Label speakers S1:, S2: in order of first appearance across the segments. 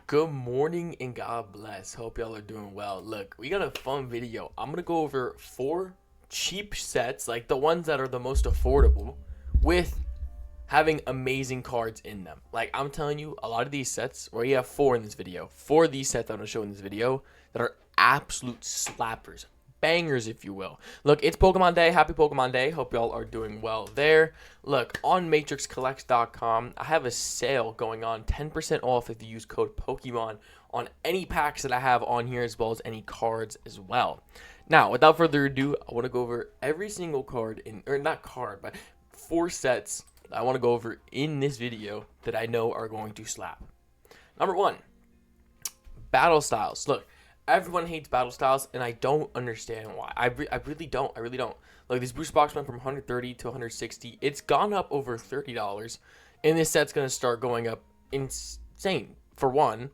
S1: Good morning and God bless. Hope y'all are doing well. Look, we got a fun video. I'm gonna go over 4 cheap sets, like the ones that are the most affordable, with having amazing cards in them. Like I'm telling you, a lot of these sets, we have 4 in this video. 4 of these sets I'm gonna show in this video that are absolute slappers. Bangers, if you will. Look, it's Pokemon Day. Happy Pokemon Day. Hope y'all are doing well there. Look, on MatrixCollects.com, I have a sale going on. 10% off if you use code Pokemon on any packs that I have on here, as well as any cards as well. Now, without further ado, I want to go over every single card, or not card, but 4 sets that I want to go over in this video that I know are going to slap. Number 1, Battle Styles. Look, everyone hates battle styles, and I don't understand why. I really don't. I really don't. Like, this booster box went from 130 to 160. It's gone up over $30, and this set's going to start going up insane. For one,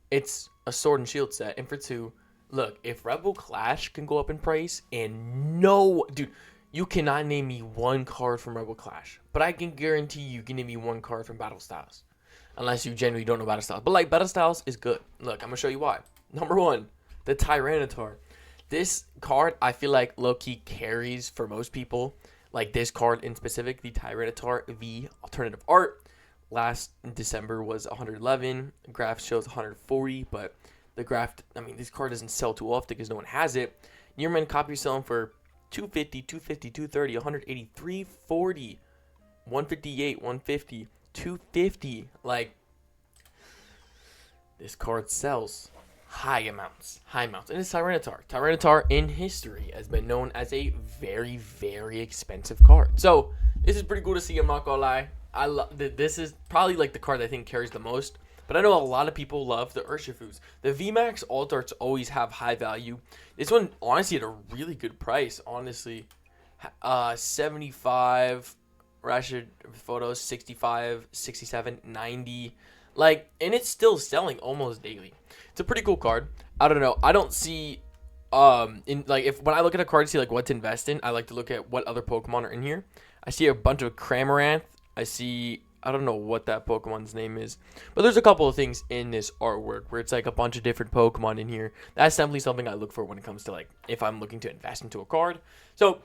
S1: it's a sword and shield set, and for two, look, if Rebel Clash can go up in price, and no, dude, you cannot name me one card from Rebel Clash, but I can guarantee you can name me one card from Battle Styles, unless you genuinely don't know Battle Styles. But, like, Battle Styles is good. Look, I'm going to show you why. Number 1. The Tyranitar. This card, I feel like low-key carries for most people. Like this card in specific, the Tyranitar V Alternative Art. Last December was 111. The graph shows 140, but the graph, I mean, this card doesn't sell too often because no one has it. Yearman copies selling for 250, 250, 230, 180, 340, 158, 150, 250. Like, this card sells high amounts, and it's Tyranitar. Tyranitar in history has been known as a very, very expensive card. So this is pretty cool to see. I'm not gonna lie. I love this. Is probably like the card that I think carries the most. But I know a lot of people love the Urshifus. The VMAX Alt Arts always have high value. This one honestly at a really good price. Honestly, 75 Rashid photos, 65, 67, 90. Like, and it's still selling almost daily. It's a pretty cool card. I don't know. I don't see in like if when I look at a card to see like what to invest in, I like to look at what other Pokemon are in here. I see a bunch of Cramorant. I don't know what that Pokemon's name is, but there's a couple of things in this artwork where it's like a bunch of different Pokemon in here. That's definitely something I look for when it comes to like if I'm looking to invest into a card. So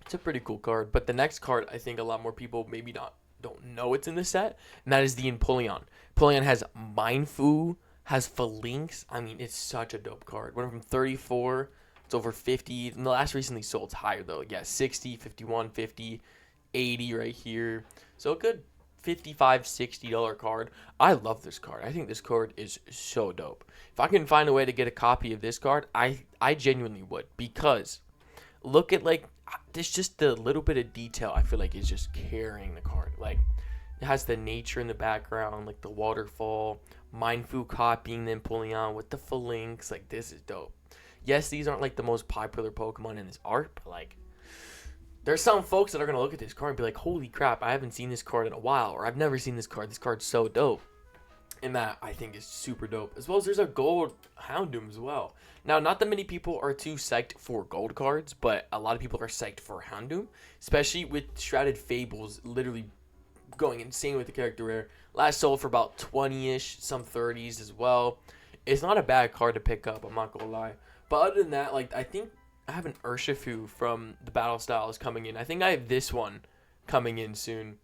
S1: it's a pretty cool card. But the next card, I think a lot more people maybe don't know it's in the set, and that is the Empoleon. Empoleon has Mindfu, has Phalanx. I mean, it's such a dope card. Went from 34, it's over 50. And the last recently sold, it's higher though. Yeah, 60, 51, 50, 80 right here. So a good $55, $60 card. I love this card. I think this card is so dope. If I can find a way to get a copy of this card, I genuinely would, because look at like there's just the little bit of detail I feel like is just carrying the card. Like it has the nature in the background, like the waterfall, Mindfu copying the Empoleon with the Phalanx. Like, this is dope. Yes, these aren't like the most popular Pokemon in this art, but like there's some folks that are gonna look at this card and be like, holy crap, I haven't seen this card in a while, or I've never seen this card. This card's so dope. And that I think is super dope. As well as there's a gold Houndoom as well. Now, not that many people are too psyched for gold cards, but a lot of people are psyched for Houndoom, especially with Shrouded Fables literally going insane with the character rare. Last sold for about 20-ish, some 30s as well. It's not a bad card to pick up, I'm not gonna lie. But other than that, like I think I have an Urshifu from the Battle Styles coming in. I think I have this one coming in soon.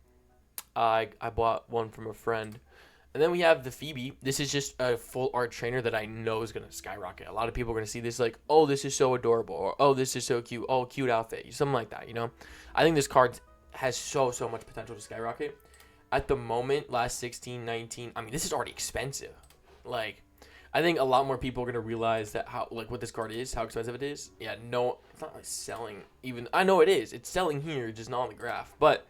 S1: I bought one from a friend. And then we have the Phoebe. This is just a full art trainer that I know is going to skyrocket. A lot of people are going to see this like, oh, this is so adorable. Or, oh, this is so cute. Oh, cute outfit. Something like that, you know? I think this card has so much potential to skyrocket. At the moment, last 16, 19, I mean, this is already expensive. Like, I think a lot more people are going to realize that how, like, what this card is, how expensive it is. Yeah, no, it's not like selling even. I know it is. It's selling here, just not on the graph. But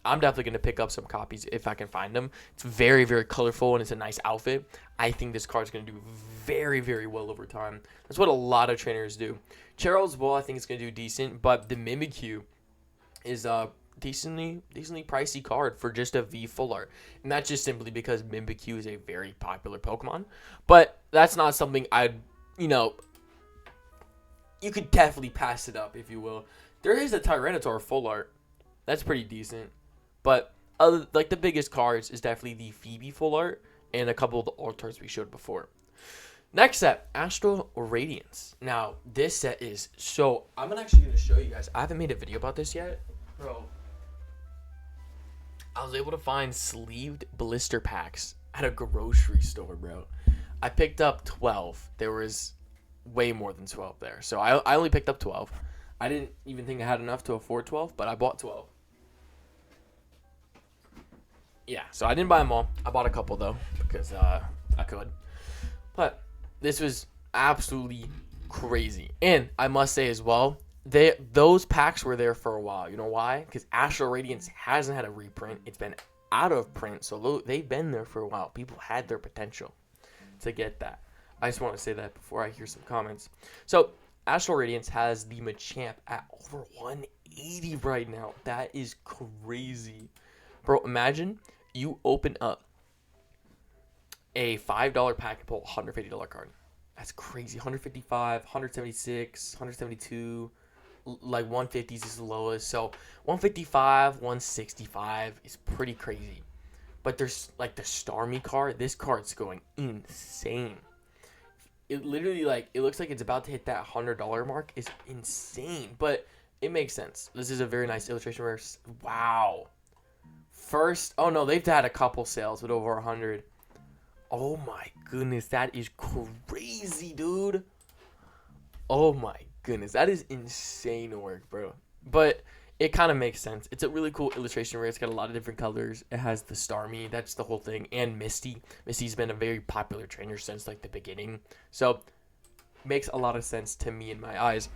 S1: I'm definitely going to pick up some copies if I can find them. It's very, very colorful, and it's a nice outfit. I think this card's going to do very, very well over time. That's what a lot of trainers do. Charles Ball, I think it's going to do decent, but the Mimikyu is a decently pricey card for just a V full art. And that's just simply because Mimikyu is a very popular Pokemon. But that's not something I'd, you could definitely pass it up, if you will. There is a Tyranitar full art. That's pretty decent. But like the biggest cards is definitely the Phoebe full art and a couple of the altars we showed before. Next set, Astral Radiance. Now, this set is so... I'm actually going to show you guys. I haven't made a video about this yet. Bro, I was able to find sleeved blister packs at a grocery store, bro. I picked up 12. There was way more than 12 there. So I only picked up 12. I didn't even think I had enough to afford 12, but I bought 12. Yeah, so I didn't buy them all. I bought a couple, though, because I could. But this was absolutely crazy. And I must say as well, those packs were there for a while. You know why? Because Astral Radiance hasn't had a reprint. It's been out of print, so they've been there for a while. People had their potential to get that. I just want to say that before I hear some comments. So Astral Radiance has the Machamp at over 180 right now. That is crazy. Bro, imagine you open up a $5 pack and pull a $150 card. That's crazy. 155, 176, 172, like 150s is the lowest. So 155, 165 is pretty crazy. But there's like the Starmie card. This card's going insane. It literally, like, it looks like it's about to hit that $100 mark. It's insane, but it makes sense. This is a very nice illustration. Wow. First, oh no, they've had a couple sales with over 100. Oh my goodness, that is crazy, dude. Oh my goodness, that is insane work, bro. But it kind of makes sense. It's a really cool illustration where it's got a lot of different colors. It has the Starmie, that's the whole thing, and Misty. Misty's been a very popular trainer since like the beginning, so makes a lot of sense to me in my eyes.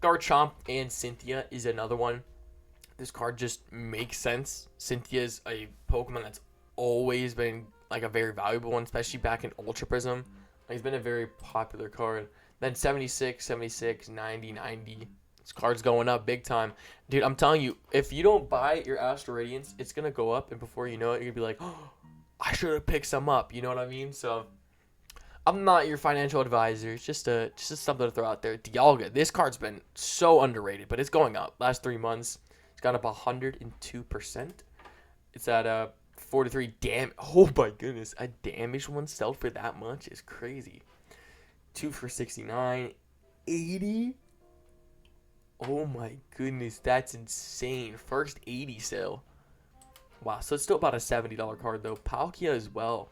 S1: Garchomp and Cynthia is another one. This card just makes sense. Cynthia's a Pokemon that's always been like a very valuable one, especially back in Ultra Prism. Like, it's been a very popular card. Then 76, 76, 90, 90. This card's going up big time. Dude, I'm telling you, if you don't buy your Astral Radiance, it's going to go up, and before you know it, you're going to be like, oh, I should have picked some up. You know what I mean? So, I'm not your financial advisor. It's just something to throw out there. Dialga, this card's been so underrated, but it's going up. Last 3 months, it's gone up 102%. It's at 43 damn. Oh my goodness, a damaged one sold for that much is crazy. 2 for 69, 80. Oh my goodness, that's insane. First 80 sale. Wow, so it's still about a $70 card though. Palkia as well,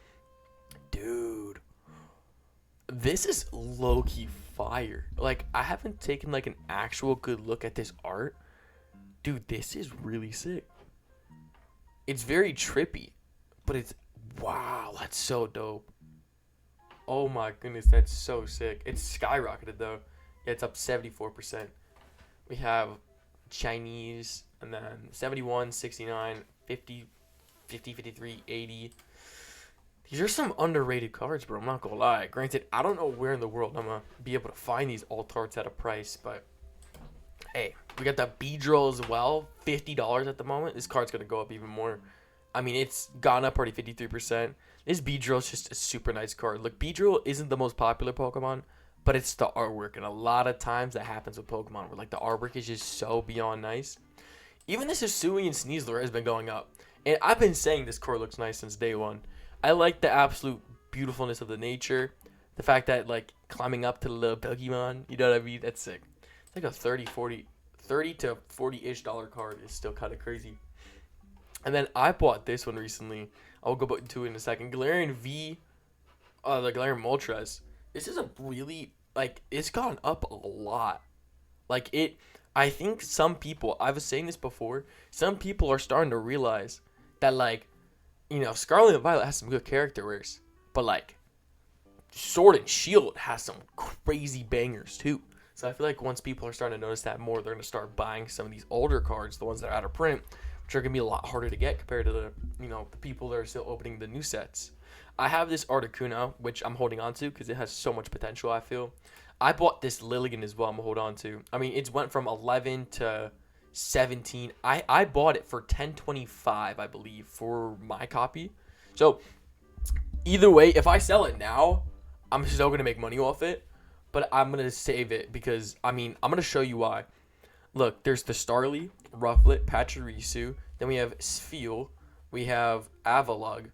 S1: dude. This is low key fire. Like, I haven't taken like an actual good look at this art, dude. This is really sick. It's very trippy, but it's, wow, that's so dope. Oh my goodness, that's so sick. It's skyrocketed though. Yeah, it's up 74%. We have Chinese, and then 71, 69, 50, 50, 53, 80. These are some underrated cards, bro. I'm not gonna lie. Granted, I don't know where in the world I'm gonna be able to find these alt arts at a price, but hey, we got the Beedrill as well, $50 at the moment. This card's gonna go up even more. I mean, it's gone up already 53%. This Beedrill is just a super nice card. Look, Beedrill isn't the most popular Pokemon, but it's the artwork, and a lot of times that happens with Pokemon, where like the artwork is just so beyond nice. Even this Hisuian Sneasler has been going up, and I've been saying this card looks nice since day one. I like the absolute beautifulness of the nature, the fact that like climbing up to the little Pokemon, you know what I mean? That's sick. It's like a 30 to 40-ish dollar card is still kind of crazy. And then I bought this one recently. I'll go into it in a second. Galarian V, the Galarian Moltres. This is a really, like, it's gone up a lot. Like, I think some people, I was saying this before, some people are starting to realize that, like, you know, Scarlet and Violet has some good character wares, but, like, Sword and Shield has some crazy bangers, too. So I feel like once people are starting to notice that more, they're going to start buying some of these older cards, the ones that are out of print, which are going to be a lot harder to get compared to the, you know, the people that are still opening the new sets. I have this Articuno, which I'm holding on to because it has so much potential, I feel. I bought this Lilligant as well, I'm holding on to. I mean, it went from 11 to 17. I bought it for $10.25, I believe, for my copy. So, either way, if I sell it now, I'm still going to make money off it. But I'm going to save it because, I mean, I'm going to show you why. Look, there's the Starly, Rufflet, Pachirisu. Then we have Spheal. We have Avalugg,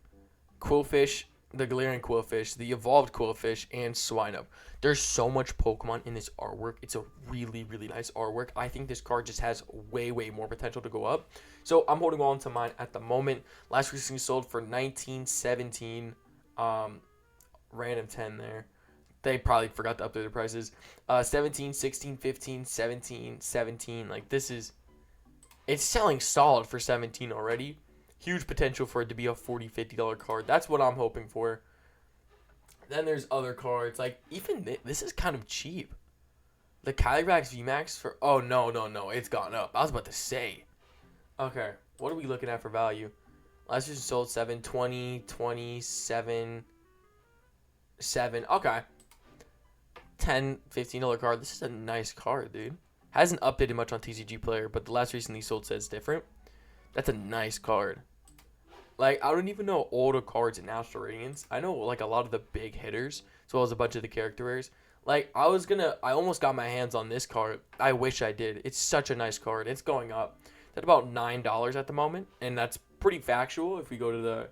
S1: Quillfish, the Galarian Quillfish, the Evolved Quillfish, and Swinub. There's so much Pokemon in this artwork. It's a really, really nice artwork. I think this card just has way, way more potential to go up. So I'm holding on to mine at the moment. Last recently sold for 1917. Random 10 there. They probably forgot to update their prices. 17, 16, 15, 17, 17. Like, it's selling solid for 17 already. Huge potential for it to be a $40, $50 card. That's what I'm hoping for. Then there's other cards. Like, even this is kind of cheap. The Calyrex VMAX for... Oh, no. It's gone up. I was about to say. Okay. What are we looking at for value? Last year sold 7, 20, 27, 7. Okay. $10, $15 card. This is a nice card, dude. Hasn't updated much on TCG Player, but the last recently sold says different. That's a nice card. Like, I don't even know all the cards in Astral Radiance. I know, like, a lot of the big hitters, as well as a bunch of the character rares. Like, I almost got my hands on this card. I wish I did. It's such a nice card. It's going up. It's at about $9 at the moment, and that's pretty factual if we go to the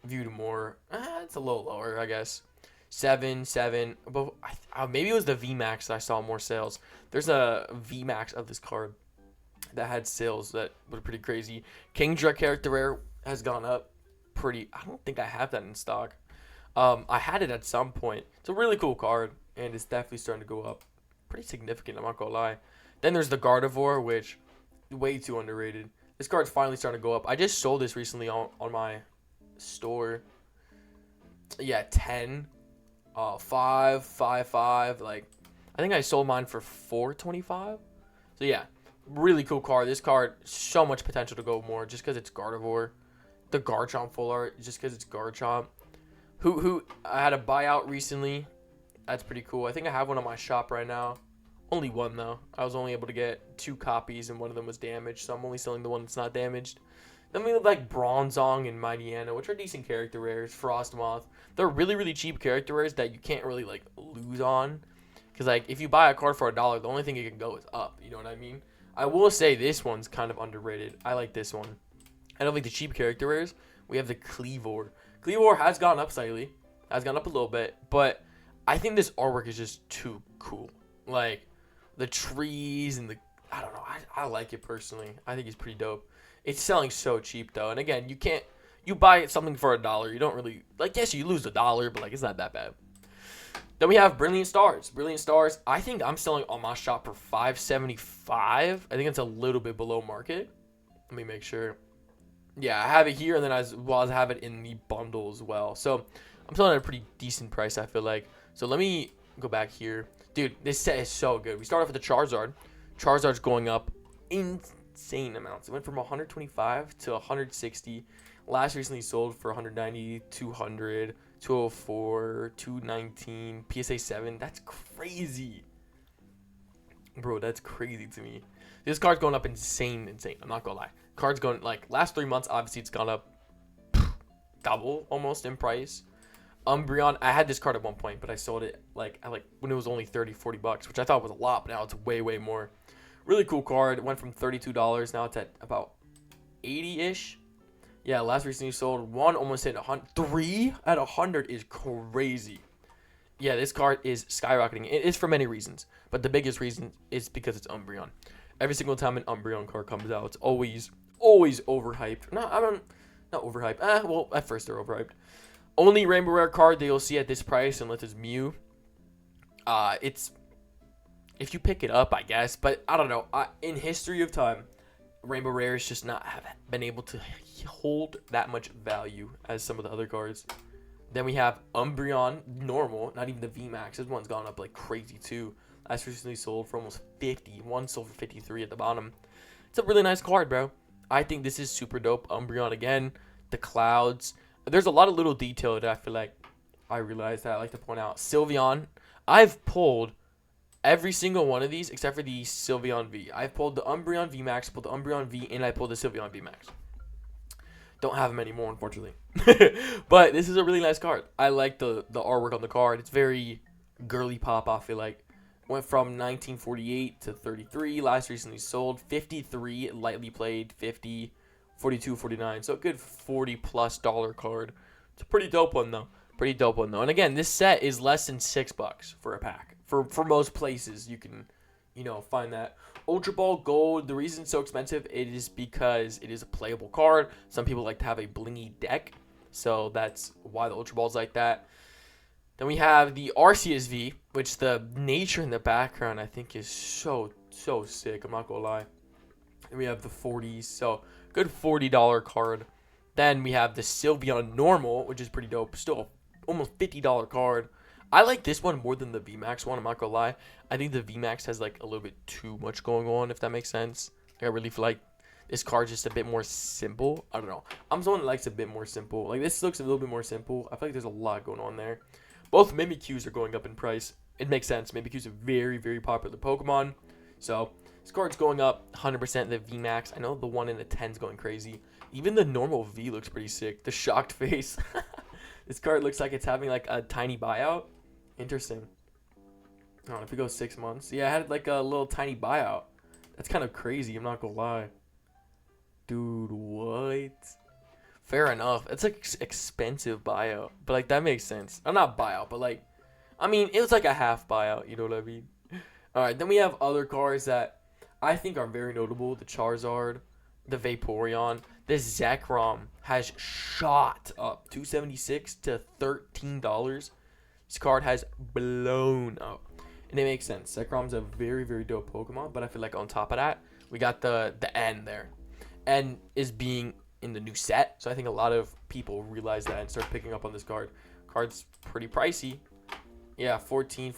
S1: view to more. It's a little lower, I guess. 7, but maybe it was the VMAX that I saw more sales. There's a VMAX of this card that had sales that were pretty crazy. Kingdra character rare has gone up pretty. I don't think I have that in stock. I had it at some point. It's a really cool card, and it's definitely starting to go up pretty significant, I'm not gonna lie. Then there's the Gardevoir, which way too underrated. This card's finally starting to go up. I just sold this recently on my store. Yeah, 10. 5. Like, I think I sold mine for $4.25. So yeah, really cool card. This card, so much potential to go more just because it's Gardevoir. The Garchomp full art, just because it's Garchomp. Who I had a buyout recently. That's pretty cool. I think I have one on my shop right now. Only one though. I was only able to get 2 copies and one of them was damaged, so I'm only selling the one that's not damaged. Then we have like Bronzong and Mightyena, which are decent character rares. Frostmoth. They're really, really cheap character rares that you can't really like lose on. Because like if you buy a card for $1, the only thing it can go is up. You know what I mean? I will say this one's kind of underrated. I like this one. I don't like the cheap character rares. We have the Kleavor. Kleavor has gone up slightly. Has gone up a little bit. But I think this artwork is just too cool. Like the trees and the... I don't know. I like it personally. I think it's pretty dope. It's selling so cheap though, and again, you buy something for $1, you don't really like. Yes, you lose $1, but like it's not that bad. Then we have Brilliant Stars. Brilliant Stars. I think I'm selling on my shop for $5.75. I think it's a little bit below market. Let me make sure. Yeah, I have it here, and then as well as I have it in the bundle as well. So I'm selling at a pretty decent price, I feel like. So let me go back here, dude. This set is so good. We start off with the Charizard. Charizard's going up insane amounts. It went from 125 to 160. Last recently sold for 190, 200, 204, 219, PSA 7. That's crazy. Bro, that's crazy to me. This card's going up insane. I'm not gonna lie. Card's going, like, last 3 months, obviously it's gone up double almost in price. Umbreon, I had this card at one point, but I sold it like when it was only 30, 40 bucks, which I thought was a lot, but now it's way, way more. Really cool card. It went from $32. Now it's at about 80-ish. Yeah, last recently sold. 1 almost hit 100. 3 at 100 is crazy. Yeah, this card is skyrocketing. It is for many reasons, but the biggest reason is because it's Umbreon. Every single time an Umbreon card comes out, it's always overhyped. Not overhyped. Well, at first they're overhyped. Only Rainbow Rare card that you'll see at this price, unless it's Mew. It's... If you pick it up, I guess. But I don't know. In history of time, Rainbow Rares just not have been able to hold that much value as some of the other cards. Then we have Umbreon normal, not even the VMAX. This one's gone up like crazy too. Last recently sold for almost 50. One sold for 53 at the bottom. It's a really nice card, bro. I think this is super dope. Umbreon again. The clouds. There's a lot of little detail that I feel like I realized that I like to point out. Sylveon. I've pulled every single one of these except for the Sylveon V. I've pulled the Umbreon VMAX, pulled the Umbreon V, and I pulled the Sylveon VMAX. Don't have them anymore, unfortunately. But this is a really nice card. I like the artwork on the card. It's very girly pop, I feel like. Went from 1948 to 33. Last recently sold. 53 lightly played. 50, 42, 49. So a good $40+ card. It's a pretty dope one, though. Pretty dope one though. And again, this set is less than $6 for a pack. For most places, you can, find that. Ultra Ball Gold. The reason it's so expensive, it is because it is a playable card. Some people like to have a blingy deck, so that's why the Ultra Ball's like that. Then we have the RCSV, which the nature in the background I think is so sick. I'm not gonna lie. And we have the 40s, so good $40 card. Then we have the Sylveon Normal, which is pretty dope. Still almost $50 card. I like this one more than the VMAX one. I'm not gonna lie. I think the VMAX has like a little bit too much going on, if that makes sense. I really feel like this card's just a bit more simple. I don't know. I'm someone that likes a bit more simple. Like this looks a little bit more simple. I feel like there's a lot going on there. Both Mimikyus are going up in price. It makes sense. Mimikyu's a very, very popular Pokemon. So this card's going up 100%. The VMAX. I know the one in the 10's going crazy. Even the normal V looks pretty sick. The shocked face. This card looks like it's having like a tiny buyout. Interesting. I don't know if we go 6 months. Yeah, I had like a little tiny buyout. That's kind of crazy. I'm not gonna lie. Dude, what? Fair enough. It's like expensive buyout, but like that makes sense. Not buyout, but like, I mean, it was like a half buyout. You know what I mean? All right. Then we have other cards that I think are very notable. The Charizard, the Vaporeon, the Zekrom has shot up 276 to $13. This card has blown up. And it makes sense. Zekrom's a very, very dope Pokemon. But I feel like on top of that, we got the N there. N is being in the new set. So I think a lot of people realize that and start picking up on this card. Card's pretty pricey. Yeah, 14.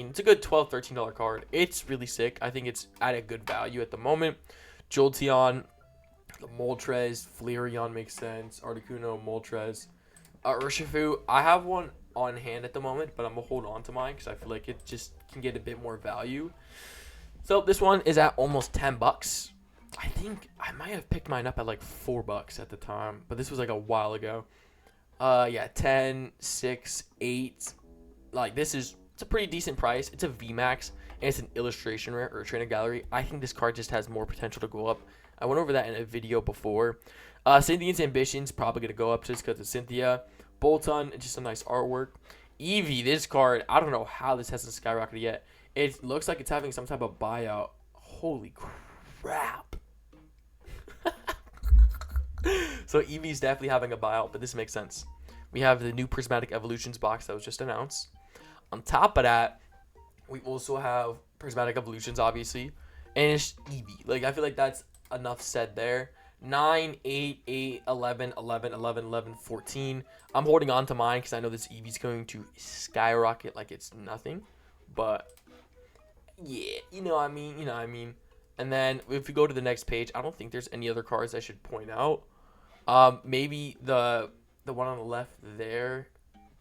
S1: It's a good $12, $13 card. It's really sick. I think it's at a good value at the moment. Jolteon, the Moltres, Flareon makes sense. Articuno, Moltres. Urshifu, I have one on hand at the moment, but I'm gonna hold on to mine because I feel like it just can get a bit more value. So this one is at almost $10. I think I might have picked mine up at like $4 at the time, but this was like a while ago. Yeah, 10, 6, 8. Like it's a pretty decent price. It's a VMAX and it's an illustration rare or a trainer gallery. I think this card just has more potential to go up. I went over that in a video before. Cynthia's Ambition's probably gonna go up just because of Cynthia. Bolton, it's just a nice artwork. Eevee, this card, I don't know how this hasn't skyrocketed yet. It looks like it's having some type of buyout. Holy crap. So Eevee's definitely having a buyout, but this makes sense. We have the new Prismatic Evolutions box that was just announced. On top of that, we also have Prismatic Evolutions, obviously. And it's Eevee. Like, I feel like that's enough said there. 9, 8, 8, 11, 11, 11, 11, 14. I'm holding on to mine because I know this Eevee's going to skyrocket like it's nothing. But, yeah, you know what I mean. And then if we go to the next page, I don't think there's any other cards I should point out. Maybe the one on the left there,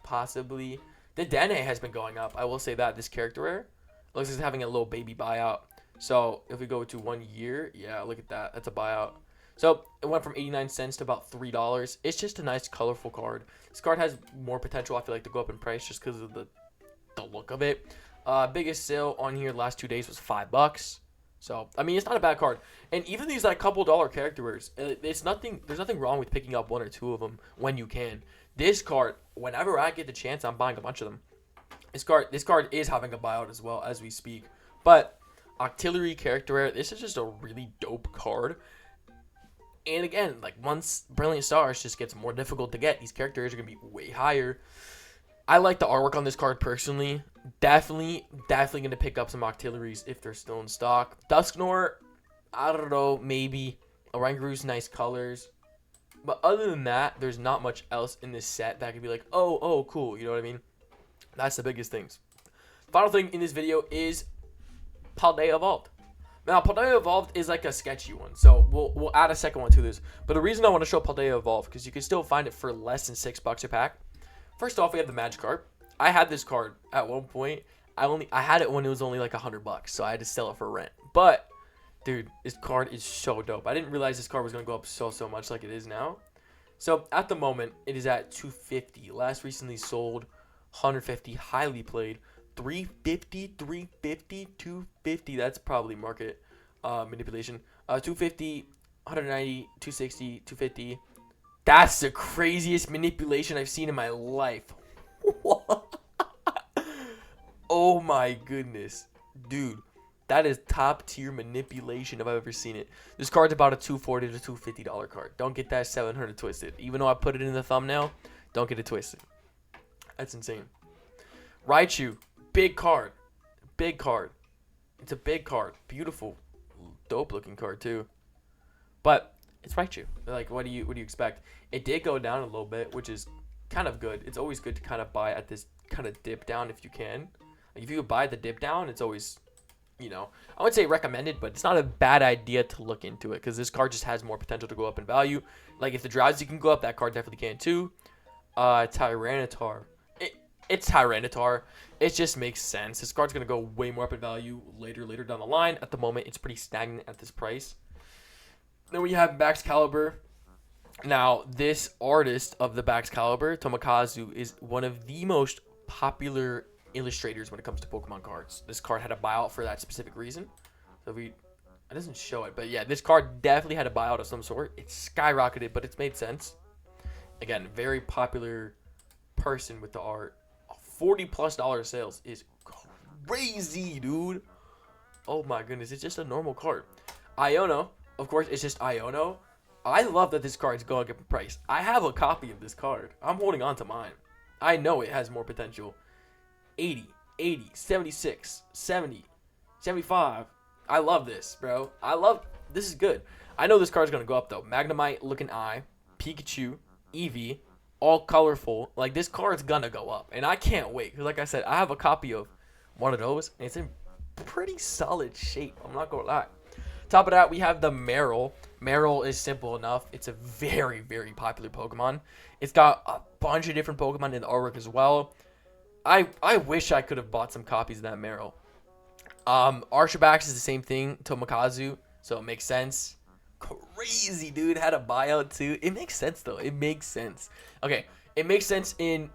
S1: possibly. The Dene has been going up. I will say that. This character rare looks like it's having a little baby buyout. So if we go to 1 year, yeah, look at that. That's a buyout. So it went from 89 cents to about $3. It's just a nice, colorful card. This card has more potential, I feel like, to go up in price just because of the look of it. Biggest sale on here the last 2 days was $5. So, I mean, it's not a bad card. And even these, like, couple dollar character rares, there's nothing wrong with picking up 1 or 2 of them when you can. This card, whenever I get the chance, I'm buying a bunch of them. This card is having a buyout as well as we speak. But Octillery character rare, this is just a really dope card. And again, like, once Brilliant Stars just gets more difficult to get, these characters are going to be way higher. I like the artwork on this card personally. Definitely going to pick up some Octilleries if they're still in stock. Dusknoir, I don't know, maybe. Oranguru's nice colors. But other than that, there's not much else in this set that could be like, oh, cool. You know what I mean? That's the biggest things. Final thing in this video is Paldea Evolved. Now, Paldea Evolved is like a sketchy one, so we'll add a second one to this. But the reason I want to show Paldea Evolved, because you can still find it for less than $6 a pack. First off, we have the MAGIKARP. I had this card at one point. I had it when it was only like $100, so I had to sell it for rent. But, dude, this card is so dope. I didn't realize this card was going to go up so much like it is now. So, at the moment, it is at $250. Last recently sold, $150, highly played. $350, $250. That's probably market manipulation. $250, $190, $260, $250. That's the craziest manipulation I've seen in my life. Oh my goodness. Dude, that is top tier manipulation if I've ever seen it. This card's about a $240 to $250 card. Don't get that 700 twisted. Even though I put it in the thumbnail, don't get it twisted. That's insane. Raichu, big card. Big card. It's a big card. Beautiful. Dope looking card too. But it's Raichu. Like, what do you expect? It did go down a little bit, which is kind of good. It's always good to kind of buy at this kind of dip down if you can. Like, if you buy the dip down, it's always, you know, I would say recommended, but it's not a bad idea to look into it because this card just has more potential to go up in value. Like, if the Drowsy can go up, that card definitely can too. Tyranitar. It's Tyranitar. It just makes sense. This card's going to go way more up in value later down the line. At the moment, it's pretty stagnant at this price. Then we have Baxcalibur. Now, this artist of the Baxcalibur, Tomokazu, is one of the most popular illustrators when it comes to Pokemon cards. This card had a buyout for that specific reason. So it doesn't show it, but yeah, this card definitely had a buyout of some sort. It skyrocketed, but it's made sense. Again, very popular person with the art. $40+ sales is crazy, dude. Oh my goodness, it's just a normal card. Iono, of course, it's just Iono. I love that this card's going up in price. I have a copy of this card. I'm holding on to mine. I know it has more potential. 80, 76, 70, 75. I love this, bro. This is good. I know this card's going to go up, though. Magnemite looking eye, Pikachu, Eevee, all colorful. Like, this card's going to go up. And I can't wait. Because, like I said, I have a copy of one of those. And it's in pretty solid shape. I'm not going to lie. Top of that, we have the Marill. Marill is simple enough. It's a very, very popular Pokemon. It's got a bunch of different Pokemon in the artwork as well. I wish I could have bought some copies of that Marill. Archibald is the same thing, Tomokazu, so it makes sense. Crazy, dude. Had a buyout too. It makes sense though. It makes sense. Okay, it makes sense in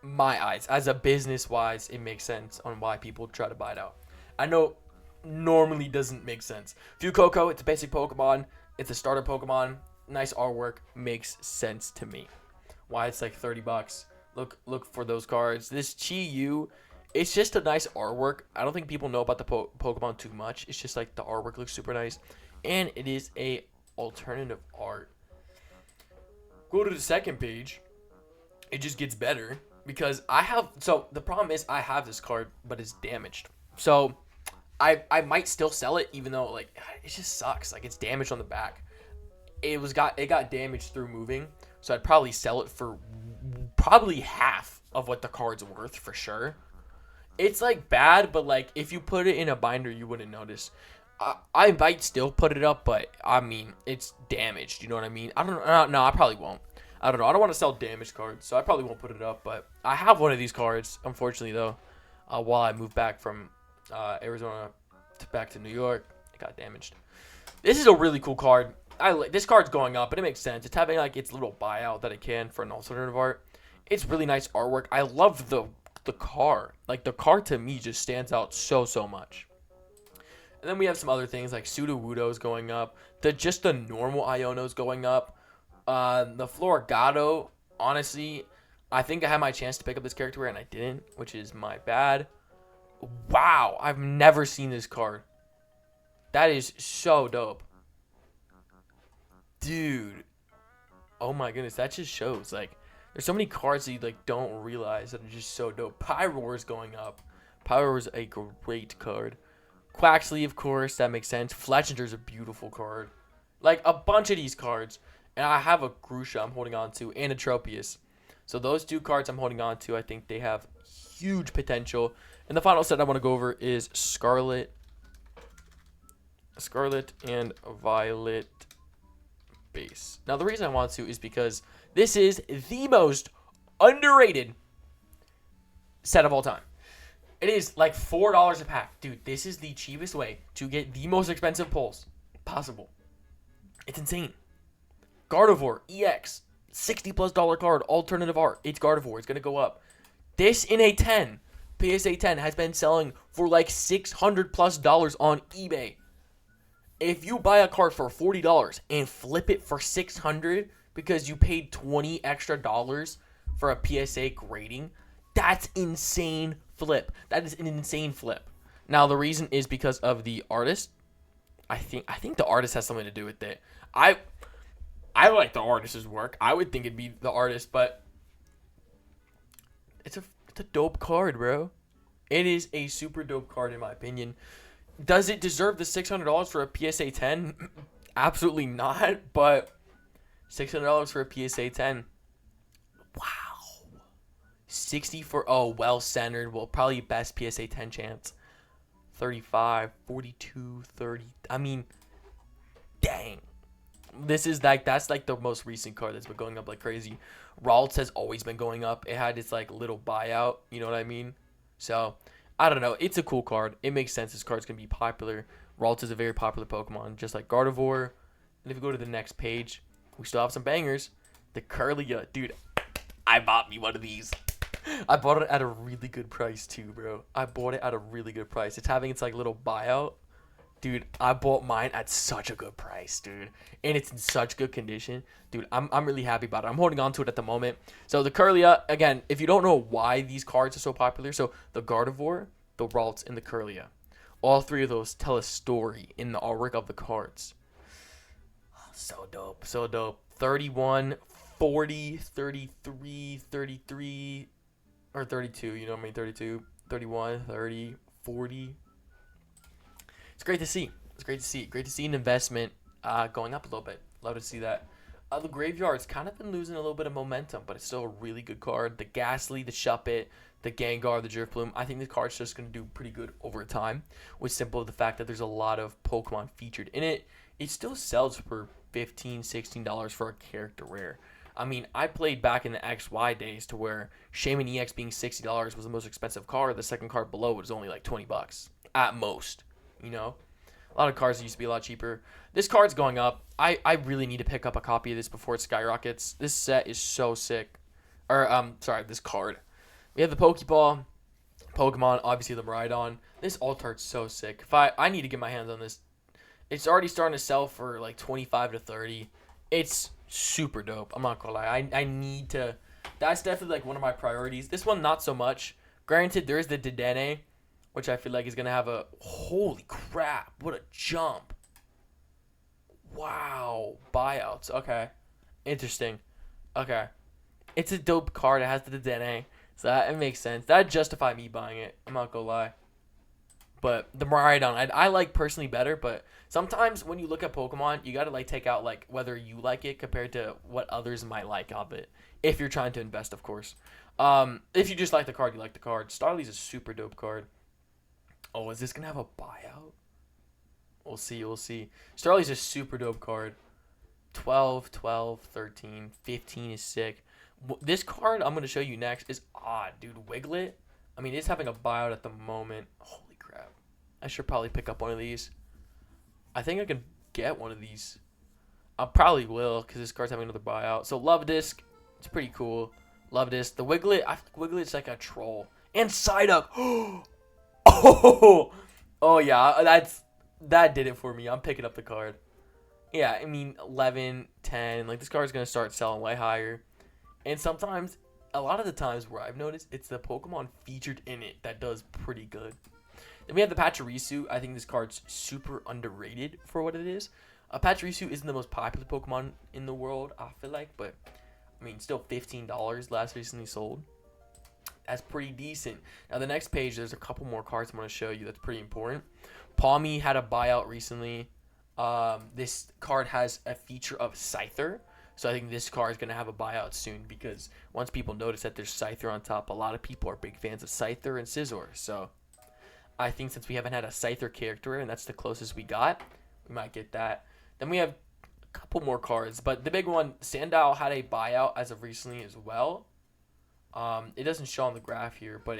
S1: my eyes. As a business wise, it makes sense on why people try to buy it out. I know normally doesn't make sense. Fuecoco, it's a basic Pokemon. It's a starter Pokemon. Nice artwork. Makes sense to me. Why it's like $30. Look for those cards. This Chi-Yu, it's just a nice artwork. I don't think people know about the Pokemon too much. It's just like the artwork looks super nice. And it is a alternative art. Go to the second page. It just gets better. Because the problem is I have this card, but it's damaged. So I might still sell it, even though like it just sucks. Like it's damaged on the back. It got damaged through moving. So I'd probably sell it for probably half of what the card's worth for sure. It's like bad, but like if you put it in a binder, you wouldn't notice. I might still put it up, but I mean it's damaged. You know what I mean? I don't know. No, I probably won't. I don't know. I don't want to sell damaged cards, so I probably won't put it up. But I have one of these cards, unfortunately though. While I moved back from Arizona back to New York, it got damaged. This is a really cool card. This card's going up, but it makes sense. It's having like its little buyout that it can for an alternative art. It's really nice artwork. I love the car. Like the car to me just stands out so much. And then we have some other things like Sudowoodo's going up. Just the normal Iono's going up. The Floragato, honestly, I think I had my chance to pick up this character and I didn't, which is my bad. Wow, I've never seen this card. That is so dope. Dude. Oh my goodness, that just shows like there's so many cards that you like don't realize that are just so dope. Pyroar's going up. Pyroar's a great card. Quaxley, of course, that makes sense. Fletchinger's a beautiful card. Like a bunch of these cards. And I have a Grusha I'm holding on to and a Tropius. So those two cards I'm holding on to, I think they have huge potential. And the final set I want to go over is Scarlet and Violet base. Now the reason I want to is because this is the most underrated set of all time. It is like $4 a pack. Dude, this is the cheapest way to get the most expensive pulls possible. It's insane. Gardevoir EX, $60+ card, alternative art. It's Gardevoir. It's going to go up. This in a 10, PSA 10, has been selling for like $600+ on eBay. If you buy a card for $40 and flip it for $600 because you paid $20 extra for a PSA grading, That's insane flip. That is an insane flip. Now the reason is because of the artist. I think the artist has something to do with it. I like the artist's work. I would think it'd be the artist, but it's a dope card, bro. It is a super dope card in my opinion. Does it deserve the $600 for a PSA 10? Absolutely not, but $600 for a PSA 10. Wow. 60 for, oh, well centered. Well, probably best PSA 10 chance. 35, 42, 30. I mean, dang. This is like, that's like the most recent card that's been going up like crazy. Ralts has always been going up. It had its like little buyout. You know what I mean? So, I don't know. It's a cool card. It makes sense. This card's going to be popular. Ralts is a very popular Pokemon, just like Gardevoir. And if you go to the next page, we still have some bangers. The Curlia. Dude, I bought me one of these. I bought it at a really good price too, bro. I bought it at a really good price. It's having its like little buyout. Dude, I bought mine at such a good price, dude. And it's in such good condition. Dude, I'm really happy about it. I'm holding on to it at the moment. So the Curlia, again, if you don't know why these cards are so popular, so the Gardevoir, the Ralts, and the Curlia. All three of those tell a story in the artwork of the cards. Oh, so dope, so dope. 31, 40, 33, 33, or 32, you know what I mean? 32, 31, 30, 40. It's great to see. It's great to see. Great to see an investment going up a little bit. Love to see that. The Graveyard's kind of been losing a little bit of momentum, but it's still a really good card. The Ghastly, the Shuppet, the Gengar, the Drifloon. I think the card's just going to do pretty good over time, with simple the fact that there's a lot of Pokemon featured in it. It still sells for $15, $16 for a character rare. I mean, I played back in the XY days to where Shaman EX being $60 was the most expensive card. The second card below was only like $20 at most. You know, a lot of cards used to be a lot cheaper. This card's going up. I really need to pick up a copy of this before it skyrockets. This set is so sick. This card. We have the Pokeball, Pokemon, obviously the Miraidon. This Altart's so sick. If I need to get my hands on this. It's already starting to sell for like 25 to 30. It's super dope. I'm not gonna lie. I need to. That's definitely like one of my priorities. This one not so much. Granted, there is the Dedenne, which I feel like is going to have a... Holy crap. What a jump. Wow. Buyouts. Okay. Interesting. Okay. It's a dope card. It has the Dedenne. So it makes sense. That'd justify me buying it. I'm not going to lie. But the Miraidon, I like personally better. But sometimes when you look at Pokemon, you got to like take out like whether you like it compared to what others might like of it. If you're trying to invest, of course. If you just like the card, you like the card. Starly's a super dope card. Oh, is this going to have a buyout? We'll see, we'll see. Starly's a super dope card. 12, 12, 13, 15 is sick. This card I'm going to show you next is odd, dude. Wiglet. I mean, it's having a buyout at the moment. Holy crap. I should probably pick up one of these. I think I can get one of these. I probably will because this card's having another buyout. So, Love Disc. It's pretty cool. Love Disc. The Wiglet. I think Wiglet's like a troll. And Psyduck. Oh yeah, that did it for me. I'm picking up the card. Yeah, I mean 11, 10, like this card's gonna start selling way higher. And sometimes, a lot of the times where I've noticed, it's the Pokemon featured in it that does pretty good. Then we have the Pachirisu. I think this card's super underrated for what it is. Pachirisu isn't the most popular Pokemon in the world, I feel like, but I mean still $15 last recently sold. That's pretty decent. Now, the next page, there's a couple more cards I'm going to show you that's pretty important. Palmy had a buyout recently. This card has a feature of Scyther. So I think this card is going to have a buyout soon because once people notice that there's Scyther on top, a lot of people are big fans of Scyther and Scizor. So I think since we haven't had a Scyther character and that's the closest we got, we might get that. Then we have a couple more cards. But the big one, Sandile had a buyout as of recently as well. It doesn't show on the graph here, but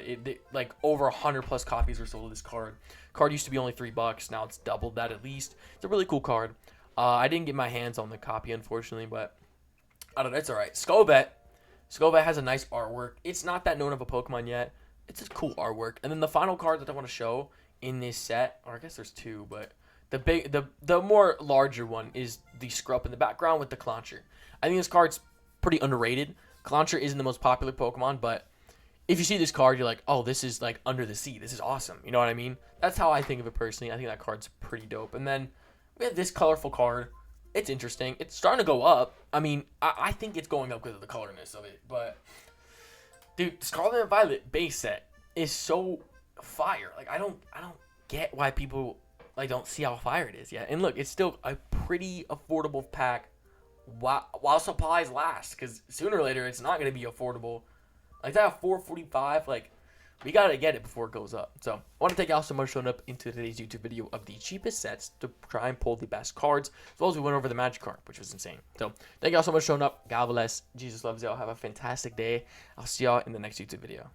S1: like over 100 plus copies were sold of this card. Card used to be only $3. Now it's doubled that at least. It's a really cool card. I didn't get my hands on the copy, unfortunately, but I don't know. It's all right. Skovet. Skovet has a nice artwork. It's not that known of a Pokemon yet. It's a cool artwork. And then the final card that I want to show in this set, or I guess there's two, but the more larger one is the Scrubb in the background with the Clauncher. I think this card's pretty underrated. Clauncher isn't the most popular Pokemon, but if you see this card, you're like, oh, this is like under the sea. This is awesome. You know what I mean? That's how I think of it personally. I think that card's pretty dope. And then we have this colorful card. It's interesting. It's starting to go up. I mean, I think it's going up because of the colorness of it. But, dude, Scarlet and Violet base set is so fire. Like, I don't get why people like don't see how fire it is yet. And look, it's still a pretty affordable pack while supplies last. Because sooner or later, it's not going to be affordable. Like that 445, like we gotta get it before it goes up. So I want to thank y'all so much for showing up into today's YouTube video of the cheapest sets to try and pull the best cards, as well as we went over the MAGIKARP, which was insane. So thank y'all so much for showing up. God bless. Jesus loves y'all. Have a fantastic day. I'll see y'all in the next YouTube video.